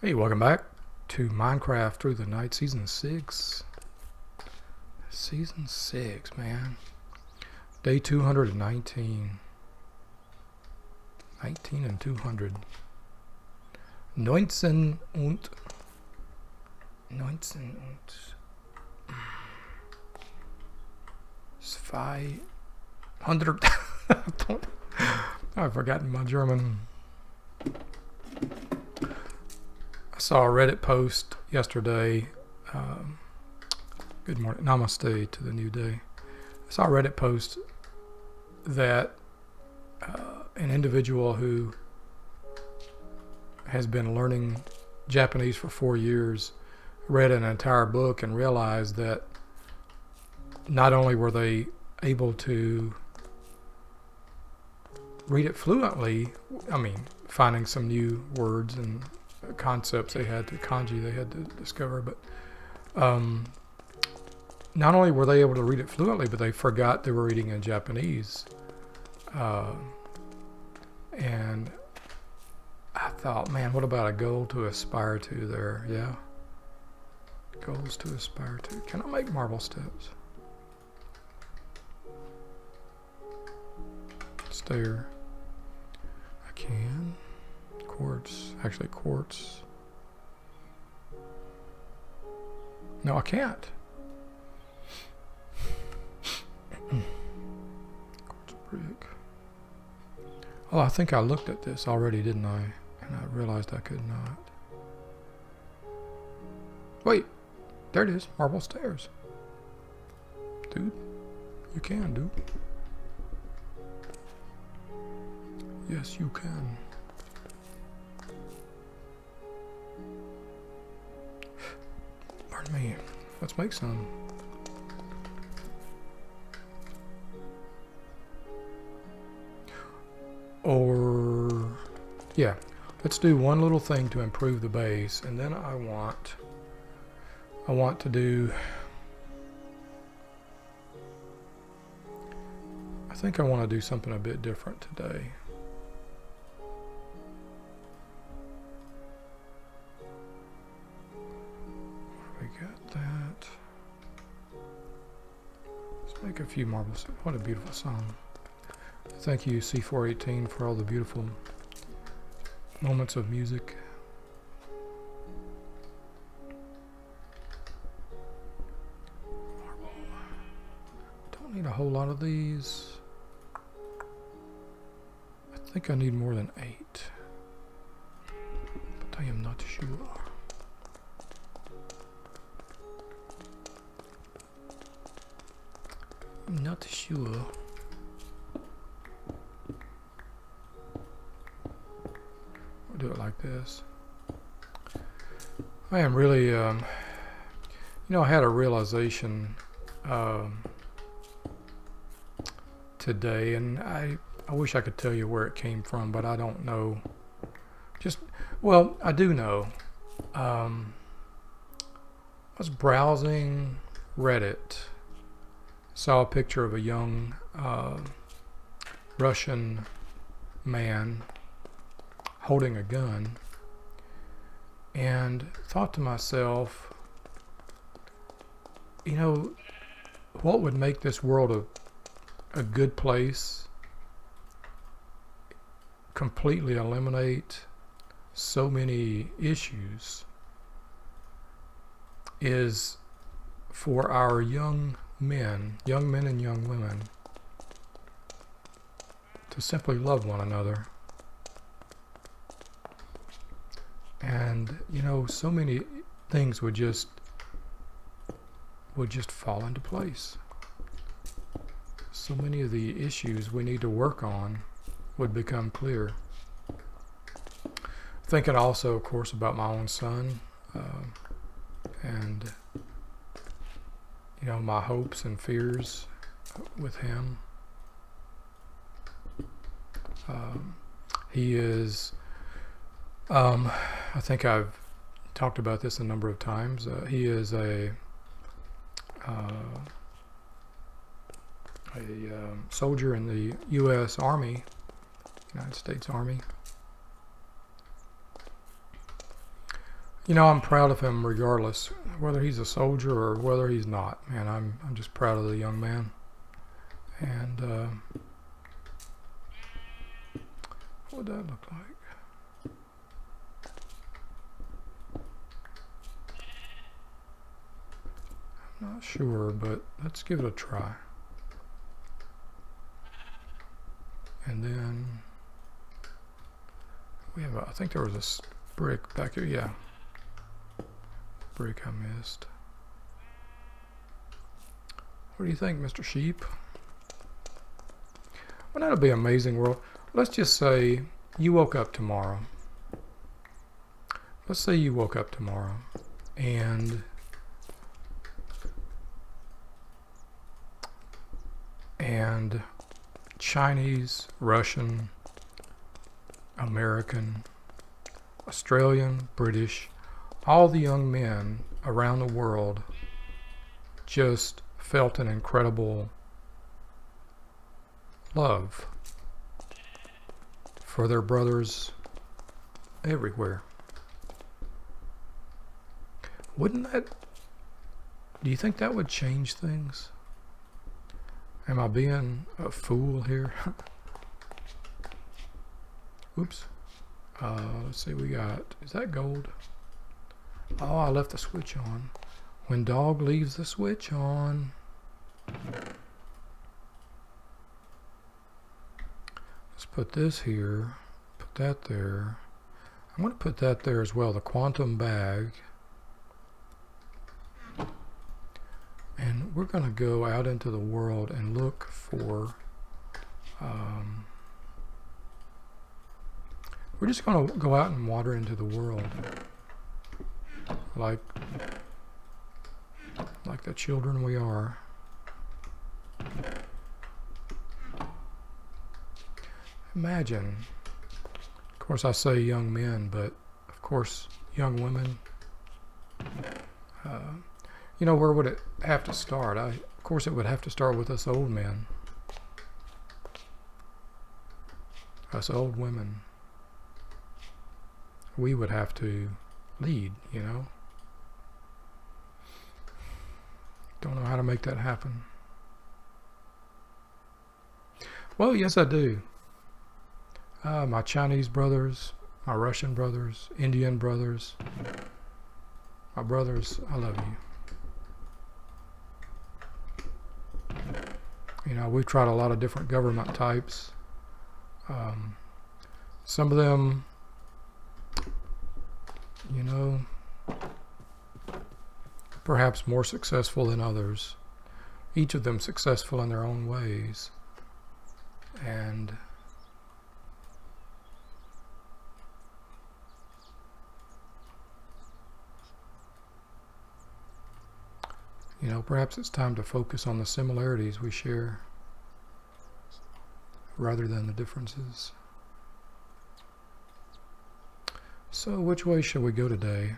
Hey, welcome back to Minecraft Through the Night, Season 6. Season 6, man. Day 219. 19 and 200. 19 und 200. I've forgotten my German. I saw a Reddit post yesterday. Good morning. Namaste to the new day. I saw a Reddit post that an individual who has been learning Japanese for 4 years read an entire book and realized that not only were they able to read it fluently, finding some new words and concepts kanji they had to discover, but not only were they able to read it fluently, but they forgot they were reading in Japanese. And I thought, man, what about a goal to aspire to there? Yeah. Goals to aspire to. Can I make marble steps? Stair. I can. Quartz. Actually, quartz. No, I can't. Quartz brick. Oh, I think I looked at this already, didn't I? And I realized I could not. Wait. There it is. Marble stairs. Dude. You can, dude. Yes, you can. Pardon me. Let's make some. Or, yeah, let's do one little thing to improve the base, and then I want to do, I think I want to do something a bit different today. We got that. Let's make a few marbles. What a beautiful song. Thank you, C418, for all the beautiful moments of music. Marble. Don't need a whole lot of these. I think I need more than 8. But I am not sure. I'm not sure. Do it like this. I am really, I had a realization today, and I wish I could tell you where it came from, but I don't know. Well, I do know. I was browsing Reddit, saw a picture of a young Russian man holding a gun, and thought to myself, what would make this world a good place? Completely eliminate so many issues is for our young men and young women to simply love one another. And so many things would just fall into place. So many of the issues we need to work on would become clear. Thinking also, of course, about my own son, and my hopes and fears with him. He is. I think I've talked about this a number of times. He is a soldier in the U.S. Army, United States Army. You know, I'm proud of him regardless, whether he's a soldier or whether he's not. Man, I'm just proud of the young man. And what would that look like? I'm not sure, but let's give it a try. And then we have, I think there was a brick back here. Yeah, brick I missed. What do you think, Mr. Sheep? Well, that'll be an amazing world. Let's just say you woke up tomorrow. Let's say you woke up tomorrow and Chinese, Russian, American, Australian, British, all the young men around the world just felt an incredible love for their brothers everywhere. Wouldn't that, do you think that would change things? Am I being a fool here? Oops. Let's see, we got, is that gold? Oh, I left the switch on. When dog leaves the switch on. Let's put this here, put that there. I'm going to put that there as well, the quantum bag. And we're going to go out into the world and look for, we're just going to go out and wander into the world like the children we are. Imagine, of course I say young men, but of course young women, you know, where would it have to start? Of course it would have to start with us old men, us old women. We would have to lead, you know. Don't know how to make that happen. Well, yes I do. My Chinese brothers, my Russian brothers, Indian brothers, my brothers, I love you. You know, we've tried a lot of different government types. Some of them, you know, perhaps more successful than others. Each of them successful in their own ways. And you know, perhaps it's time to focus on the similarities we share rather than the differences. So which way shall we go today?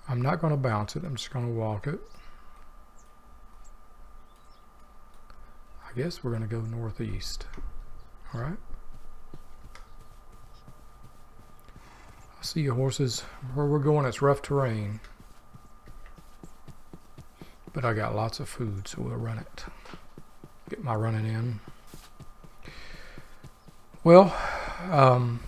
I'm not going to bounce it, I'm just going to walk it. I guess we're going to go northeast. Alright. I see you horses. Where we're going, it's rough terrain. But I got lots of food, so we'll run it. Get my running in. Well, I've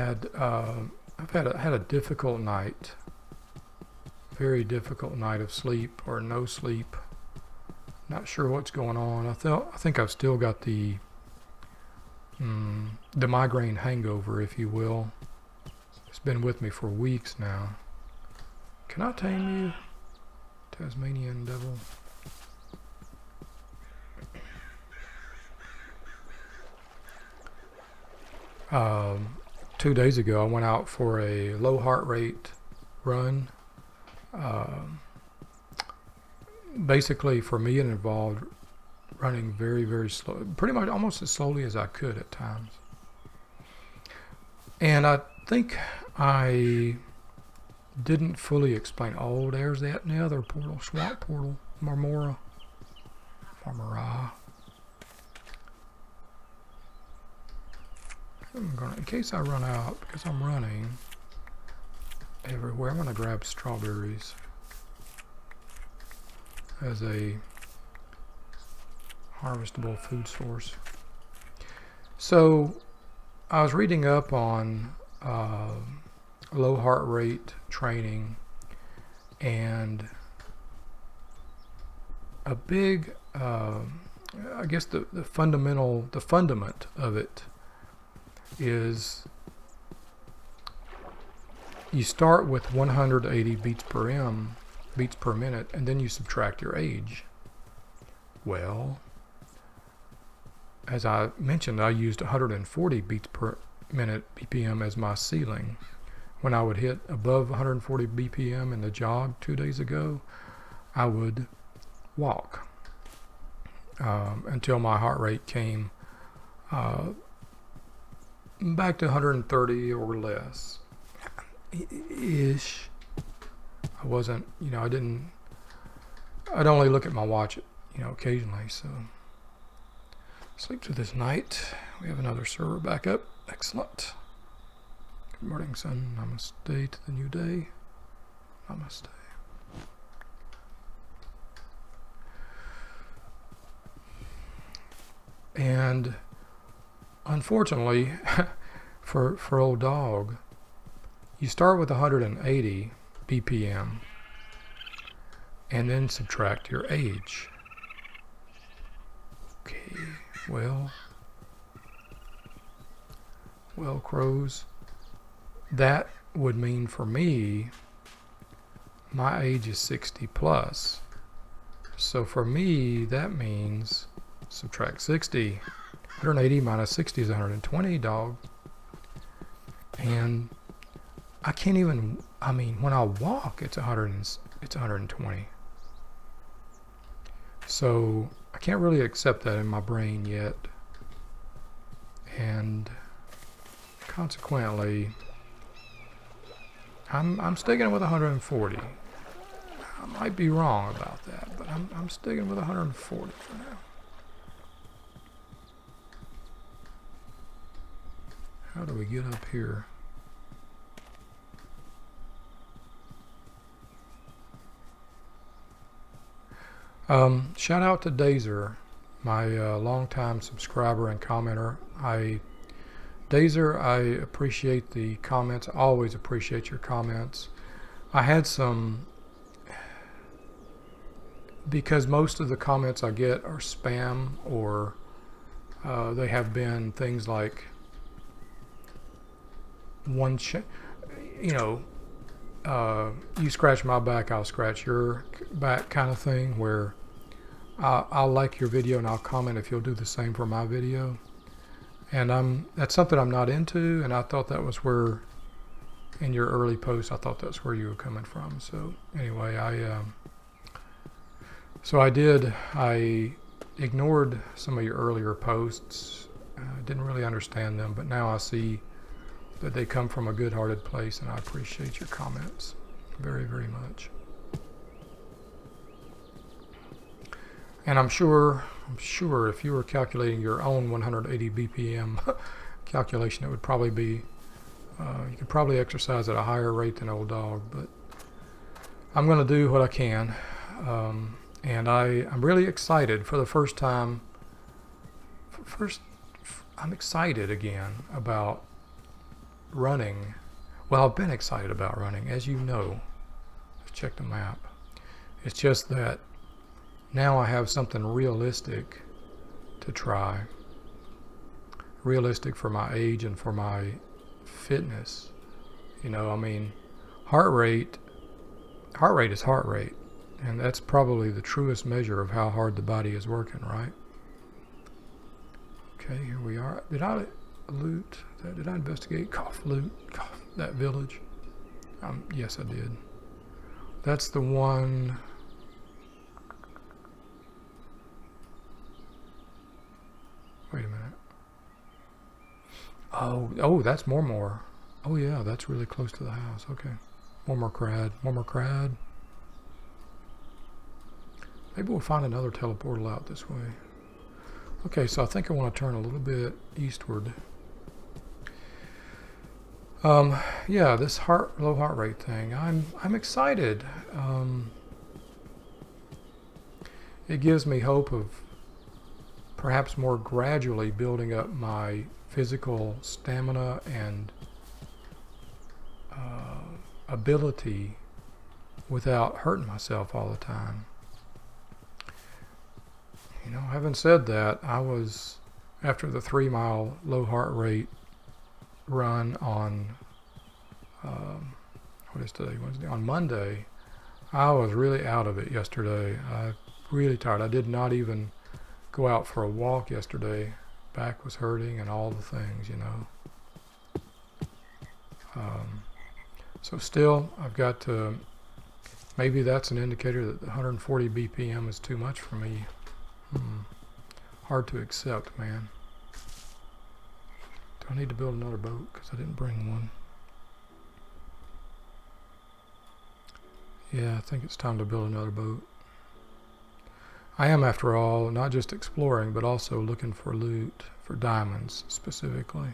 had a difficult night, very difficult night of sleep or no sleep. Not sure what's going on. I think I've still got the migraine hangover, if you will. It's been with me for weeks now. Can I tame you, Tasmanian devil? 2 days ago, I went out for a low heart rate run. Basically, for me, it involved running very, very slow, pretty much almost as slowly as I could at times. And I think I didn't fully explain. Oh, there's that in the other portal, swamp portal, Marmora. in case I run out, because I'm running everywhere, I'm gonna grab strawberries as a harvestable food source. So I was reading up on low heart rate training, and a big I guess the fundament of it is you start with 180 beats per minute, and then you subtract your age. Well, as I mentioned, I used 140 beats per minute BPM as my ceiling. When I would hit above 140 BPM in the jog 2 days ago, I would walk until my heart rate came back to 130 or less ish. I wasn't, I'd only look at my watch, occasionally. So sleep through this night. We have another server back up. Excellent. Good morning, son. Namaste to the new day. Namaste. And unfortunately, for old dog, you start with 180 BPM and then subtract your age. Okay, well, crows, that would mean for me, my age is 60 plus. So for me, that means subtract 60. 180 minus 60 is 120, dog. And I can't even, when I walk, it's 120. So I can't really accept that in my brain yet. And consequently, I'm sticking with 140. I might be wrong about that, but I'm sticking with 140 for now. How do we get up here? Shout out to Dazer, my longtime subscriber and commenter. Dazer, I appreciate the comments. I always appreciate your comments. I had some, because most of the comments I get are spam, or they have been things like you scratch my back, I'll scratch your back kind of thing, where I'll like your video and I'll comment if you'll do the same for my video. And that's something I'm not into, and I thought that was where, in your early posts, I thought that's where you were coming from. So anyway, I ignored some of your earlier posts. Didn't really understand them, but now I see that they come from a good-hearted place, and I appreciate your comments very, very much. And I'm sure if you were calculating your own 180 BPM calculation, it would probably be, you could probably exercise at a higher rate than old dog, but I'm going to do what I can. And I'm really excited for the first time. I'm excited again about running. Well, I've been excited about running, as you know. Let's check the map. It's just that now I have something realistic to try. Realistic for my age and for my fitness. Heart rate is heart rate. And that's probably the truest measure of how hard the body is working, right? Okay, here we are. Did I loot? Did I investigate? Loot that village? Yes, I did. That's the one. Wait a minute. Oh, that's more. Oh yeah, that's really close to the house. Okay, more crad. Maybe we'll find another teleportal out this way. Okay, so I think I want to turn a little bit eastward. Yeah, this low heart rate thing. I'm excited. It gives me hope of perhaps more gradually building up my physical stamina and ability without hurting myself all the time. You know, having said that, I was, after the 3-mile low heart rate run on, what is today, Wednesday? On Monday, I was really out of it yesterday. I really tired. I did not even go out for a walk yesterday. Back was hurting and all the things, you know. So still, I've got to, maybe that's an indicator that the 140 BPM is too much for me. Hard to accept, man. Do I need to build another boat? Because I didn't bring one. Yeah, I think it's time to build another boat. I am, after all, not just exploring, but also looking for loot, for diamonds specifically.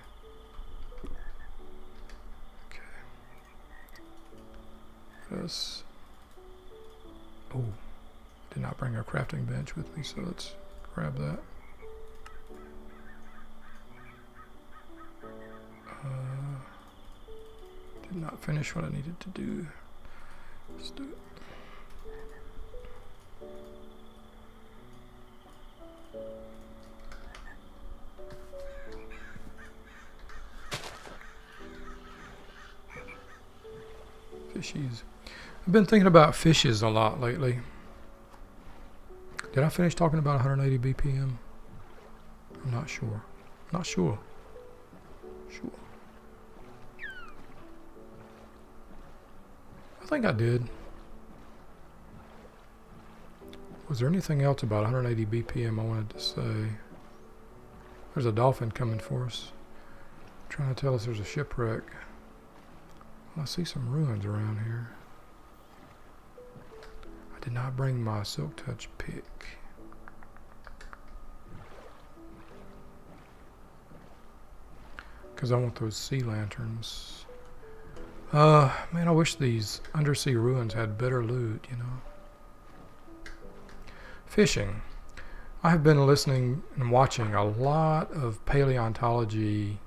Okay. This. Oh, did not bring a crafting bench with me, so let's grab that. Did not finish what I needed to do. Let's do it. Fishies. I've been thinking about fishes a lot lately. Did I finish talking about 180 BPM? I'm not sure. Not sure. Sure. I think I did. Was there anything else about 180 BPM I wanted to say? There's a dolphin coming for us, trying to tell us there's a shipwreck. Well, I see some ruins around here. I did not bring my silk touch pick. Because I want those sea lanterns. Man, I wish these undersea ruins had better loot, you know. Fishing. I have been listening and watching a lot of paleontology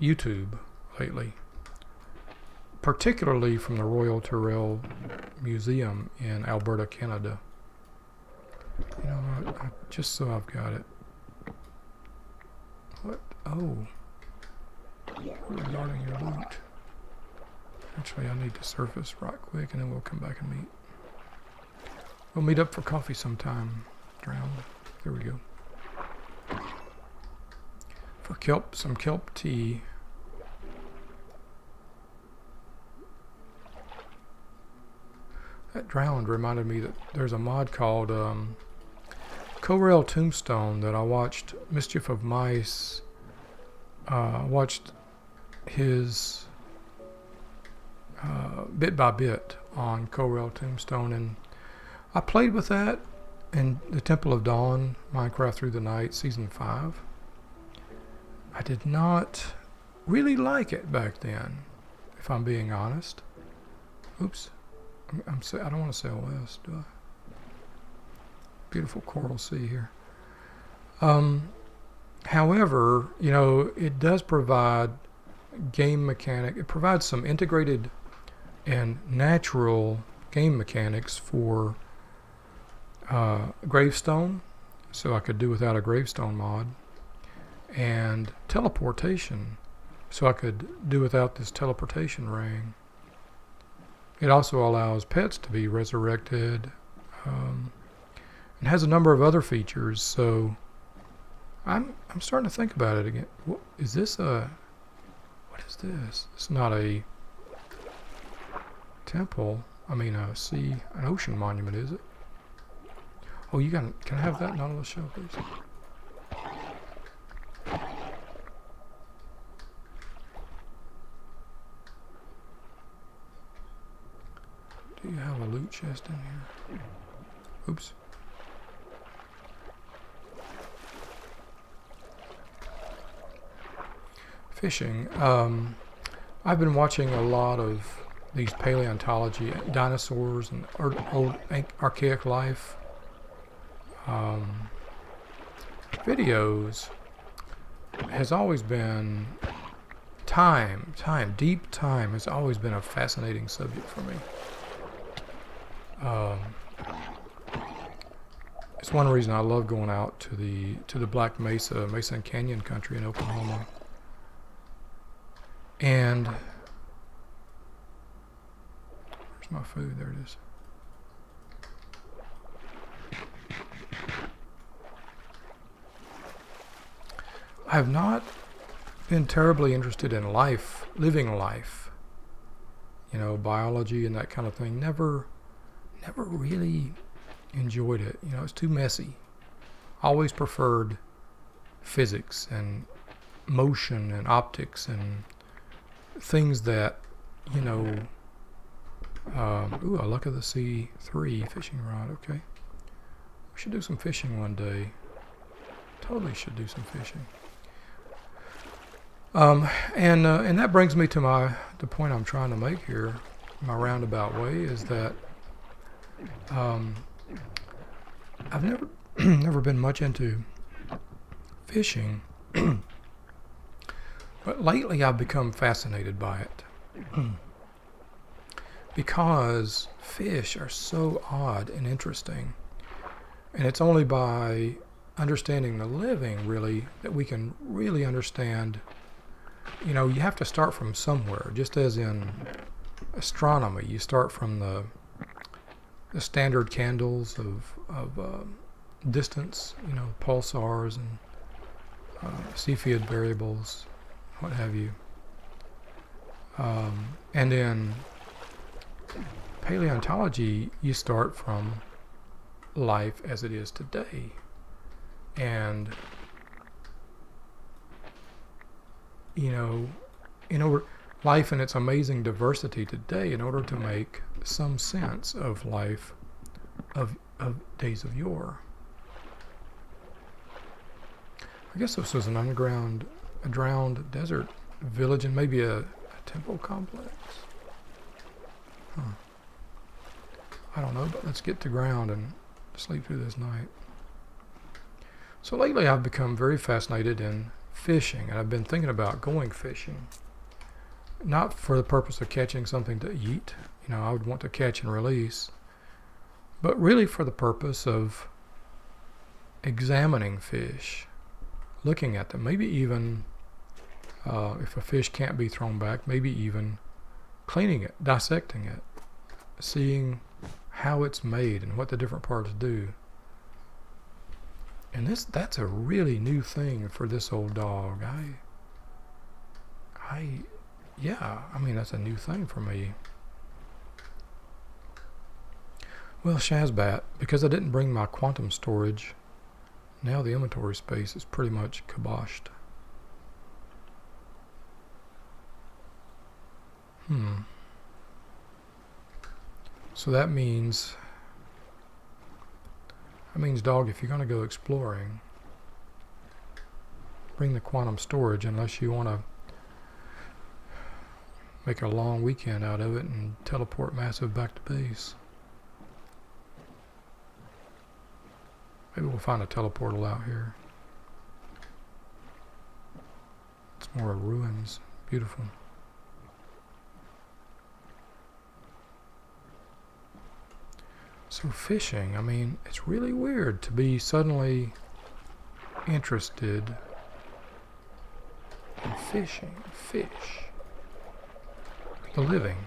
YouTube lately, particularly from the Royal Tyrrell Museum in Alberta, Canada. You know what? Just so I've got it. What? Oh. Regarding your loot. Actually, I need to surface right quick, and then we'll come back and meet. We'll meet up for coffee sometime. Drowned. There we go. For kelp, some kelp tea. That drowned reminded me that there's a mod called Corel Tombstone that I watched. Mischief of Mice. Watched his bit by bit on Corel Tombstone, and I played with that in the Temple of Dawn, Minecraft Through the Night, Season 5. I did not really like it back then, if I'm being honest. Oops. I don't want to sail west, do I? Beautiful coral sea here. However, you know, it does provide game mechanic. It provides some integrated and natural game mechanics for gravestone, so I could do without a gravestone mod, and teleportation, so I could do without this teleportation ring. It also allows pets to be resurrected, and has a number of other features. So I'm starting to think about it again. What is this? What is this? It's not a temple. I mean, an ocean monument, is it? Oh, you can I have that Nautilus shell, please? Do you have a loot chest in here? Oops. Fishing. I've been watching a lot of these paleontology, dinosaurs and old archaic life videos. Has always been deep time has always been a fascinating subject for me. It's one reason I love going out to the Black Mesa and Canyon country in Oklahoma. And where's my food? There it is. I have not been terribly interested in life, living life, biology and that kind of thing. Never really enjoyed it. It's too messy. Always preferred physics and motion and optics and things that, ooh, a Luck of the Sea 3 fishing rod. Okay. We should do some fishing one day. Totally should do some fishing. And that brings me to the point I'm trying to make here, my roundabout way, is that I've never been much into fishing, but lately I've become fascinated by it because fish are so odd and interesting, and it's only by understanding the living, really, that we can really understand. You have to start from somewhere, just as in astronomy. You start from the standard candles of distance, pulsars and Cepheid variables, what have you. And in paleontology, you start from life as it is today. And in order life in its amazing diversity today, in order to make some sense of life of days of yore. I guess this was a drowned desert village and maybe a temple complex. I don't know, but let's get to ground and sleep through this night. So lately I've become very fascinated in fishing, and I've been thinking about going fishing, not for the purpose of catching something to eat. I would want to catch and release, but really for the purpose of examining fish, looking at them, maybe even if a fish can't be thrown back, maybe even cleaning it, dissecting it, seeing how it's made and what the different parts do. And that's a really new thing for this old dog. That's a new thing for me. Well, Shazbat, because I didn't bring my quantum storage, now the inventory space is pretty much kiboshed. So that means, dog, if you're going to go exploring, bring the quantum storage, unless you want to make a long weekend out of it and teleport massive back to base. Maybe we'll find a teleportal out here. It's more ruins. Beautiful. So fishing, it's really weird to be suddenly interested in fishing. Fish. The living.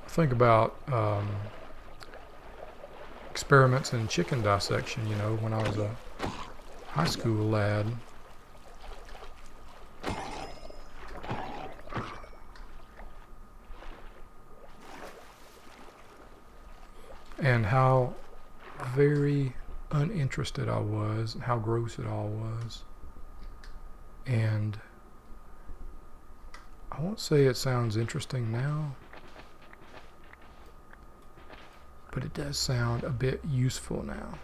Think about experiments in chicken dissection, when I was a high school lad. And how very uninterested I was, and how gross it all was. And I won't say it sounds interesting now, but it does sound a bit useful now.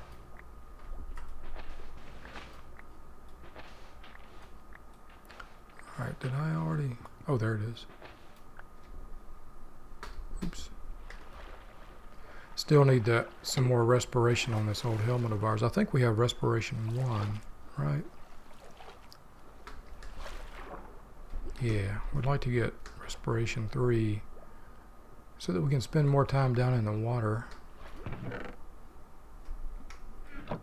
Alright, did I already? Oh, there it is. Oops. Still need some more respiration on this old helmet of ours. I think we have respiration 1, right? Yeah, we'd like to get respiration 3 so that we can spend more time down in the water. I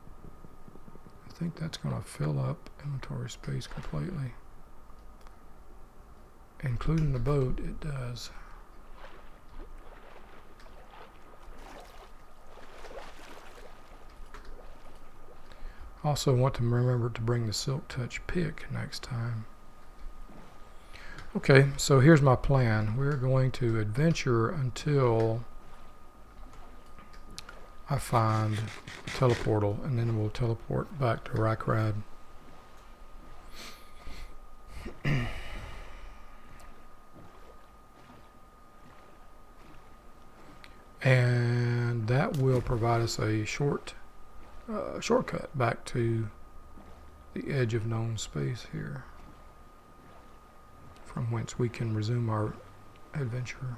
think that's going to fill up inventory space completely. Including the boat, it does. Also want to remember to bring the Silk Touch pick next time. Okay, so here's my plan. We're going to adventure until I find a teleportal, and then we'll teleport back to Rakrad. And that will provide us a shortcut back to the edge of known space here, from whence we can resume our adventure.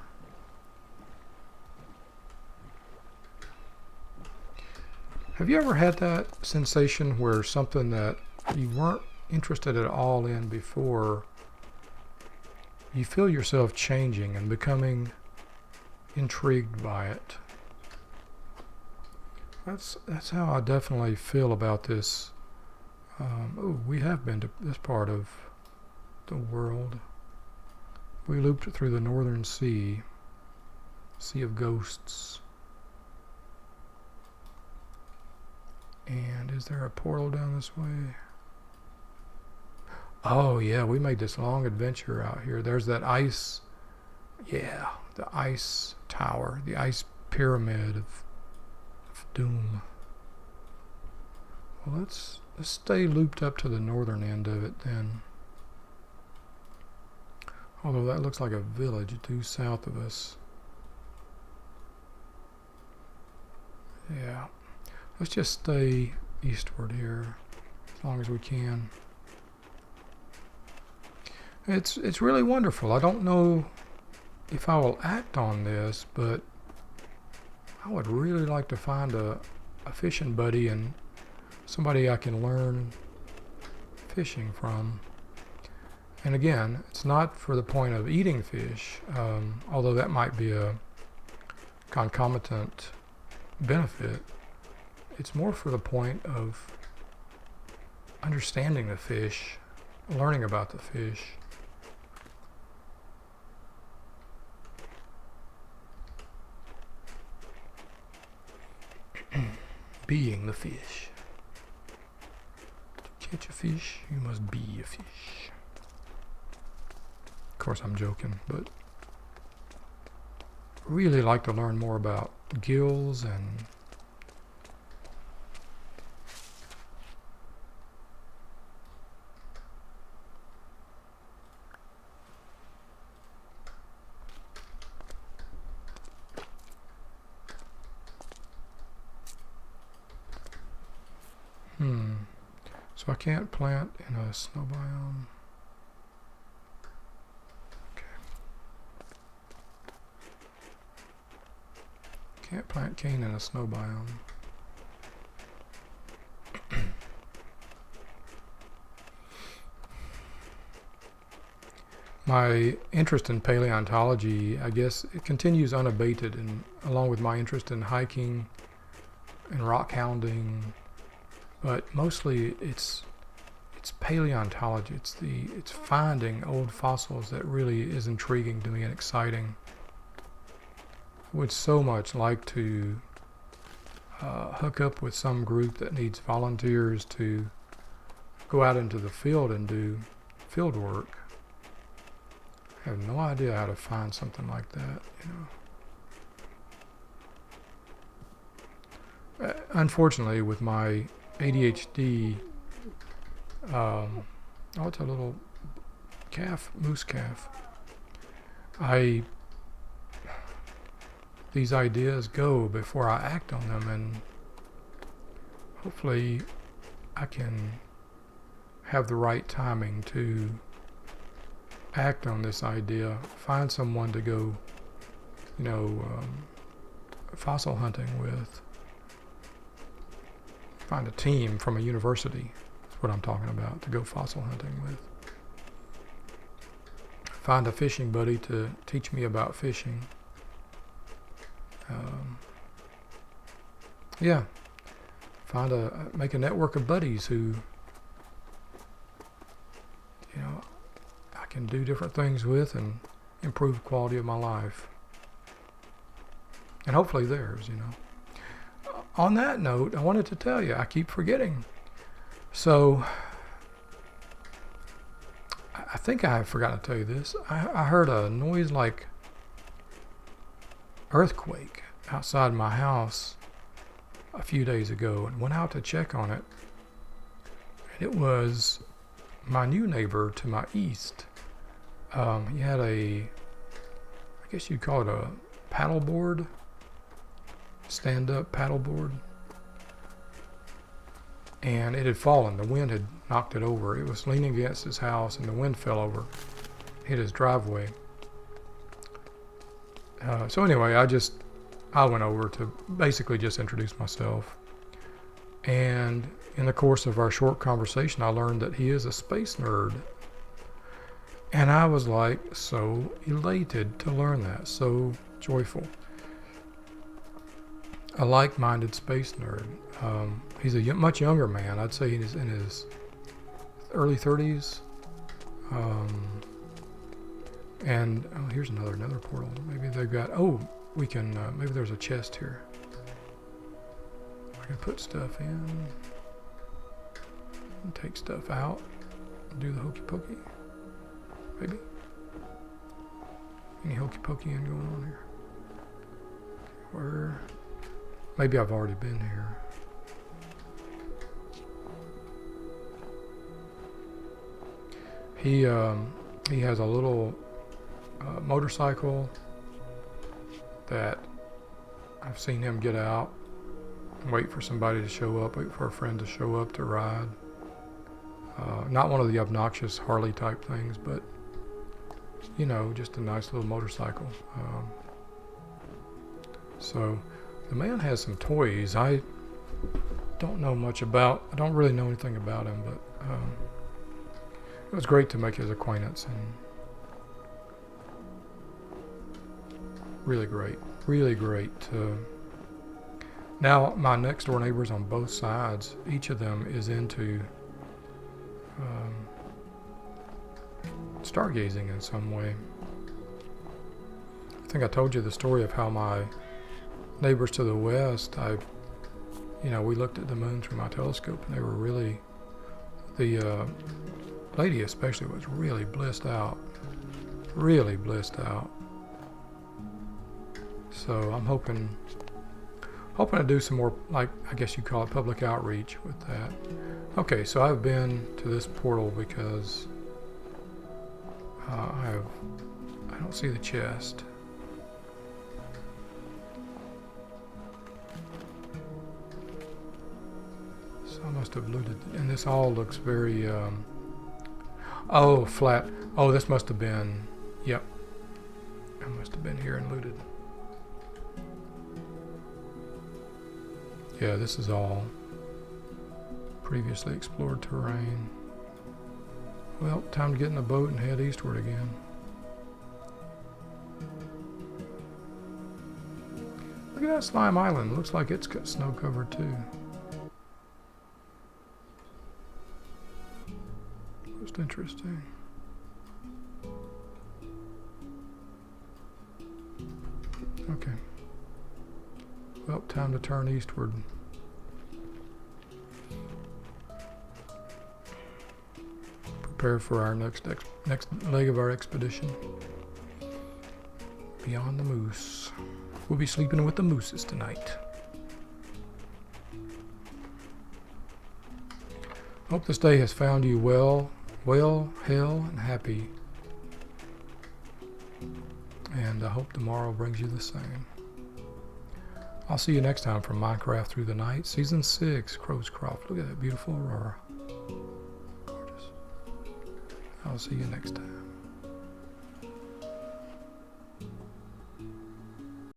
Have you ever had that sensation where something that you weren't interested at all in before, you feel yourself changing and becoming intrigued by it? That's how I definitely feel about this. Oh, we have been to this part of the world. We looped through the Northern Sea, Sea of Ghosts. And is there a portal down this way? Oh yeah, we made this long adventure out here. There's that ice, yeah, the ice tower, the ice pyramid of doom. Well, let's stay looped up to the northern end of it then. Although that looks like a village due south of us. Yeah. Let's just stay eastward here as long as we can. It's really wonderful. I don't know if I will act on this, but I would really like to find a fishing buddy and somebody I can learn fishing from. And again, it's not for the point of eating fish, although that might be a concomitant benefit. It's more for the point of understanding the fish, learning about the fish. Being the fish. To catch a fish, you must be a fish. Of course, I'm joking, but really like to learn more about gills and so I can't plant in a snow biome. Okay. Can't plant cane in a snow biome. My interest in paleontology, I guess, it continues unabated, and along with my interest in hiking and rock hounding. But mostly it's paleontology. It's finding old fossils that really is intriguing to me and exciting. I would so much like to hook up with some group that needs volunteers to go out into the field and do field work. I have no idea how to find something like that, you know. Unfortunately, with my ADHD, oh, it's a little calf, moose calf. I these ideas go before I act on them, and hopefully I can have the right timing to act on this idea, find someone to go, fossil hunting with, find a team from a university, that's what I'm talking about, to go fossil hunting with. Find a fishing buddy to teach me about fishing. Yeah, make a network of buddies who, I can do different things with and improve the quality of my life. And hopefully theirs, On that note, I wanted to tell you, I keep forgetting. So, I think I forgot to tell you this. I heard a noise like earthquake outside my house a few days ago and went out to check on it. And it was my new neighbor to my east. He had I guess you'd call it a paddleboard, stand-up paddleboard. And it had fallen. The wind had knocked it over. It was leaning against his house, and the wind fell over, hit his driveway. So anyway, I went over to basically just introduce myself. And in the course of our short conversation, I learned that he is a space nerd. And I was like so elated to learn that, so joyful. A like-minded space nerd. He's a much younger man. I'd say he's in his early 30s. And here's another portal. Maybe they've got. We can. Maybe there's a chest here. I can put stuff in. And take stuff out. Do the hokey pokey. Maybe. Any hokey pokey going on here? Where? Maybe I've already been here. He has a little motorcycle that I've seen him get out and wait for somebody to show up, wait for a friend to show up to ride. Not one of the obnoxious Harley type things, but just a nice little motorcycle. So the man has some toys. I don't really know anything about him, but it was great to make his acquaintance, and really great. Now, my next door neighbors on both sides, each of them is into stargazing in some way. I think I told you the story of how my neighbors to the west, we looked at the moon through my telescope, and they were really, the lady especially was really blissed out. So I'm hoping to do some more, like, I guess you call it public outreach with that. Okay, so I've been to this portal because I don't see the chest. So I must have looted, and this all looks very, flat. Oh, this must have been, yep. I must have been here and looted. Yeah, this is all previously explored terrain. Well, time to get in the boat and head eastward again. Look at that slime island. Looks like it's snow covered too. Most interesting. Okay. Well, time to turn eastward. Prepare for our next leg of our expedition. Beyond the moose. We'll be sleeping with the mooses tonight. Hope this day has found you well, hale, and happy. And I hope tomorrow brings you the same. I'll see you next time from Minecraft Through the Night, Season 6, Crowscroft. Look at that beautiful aurora. Gorgeous. I'll see you next time.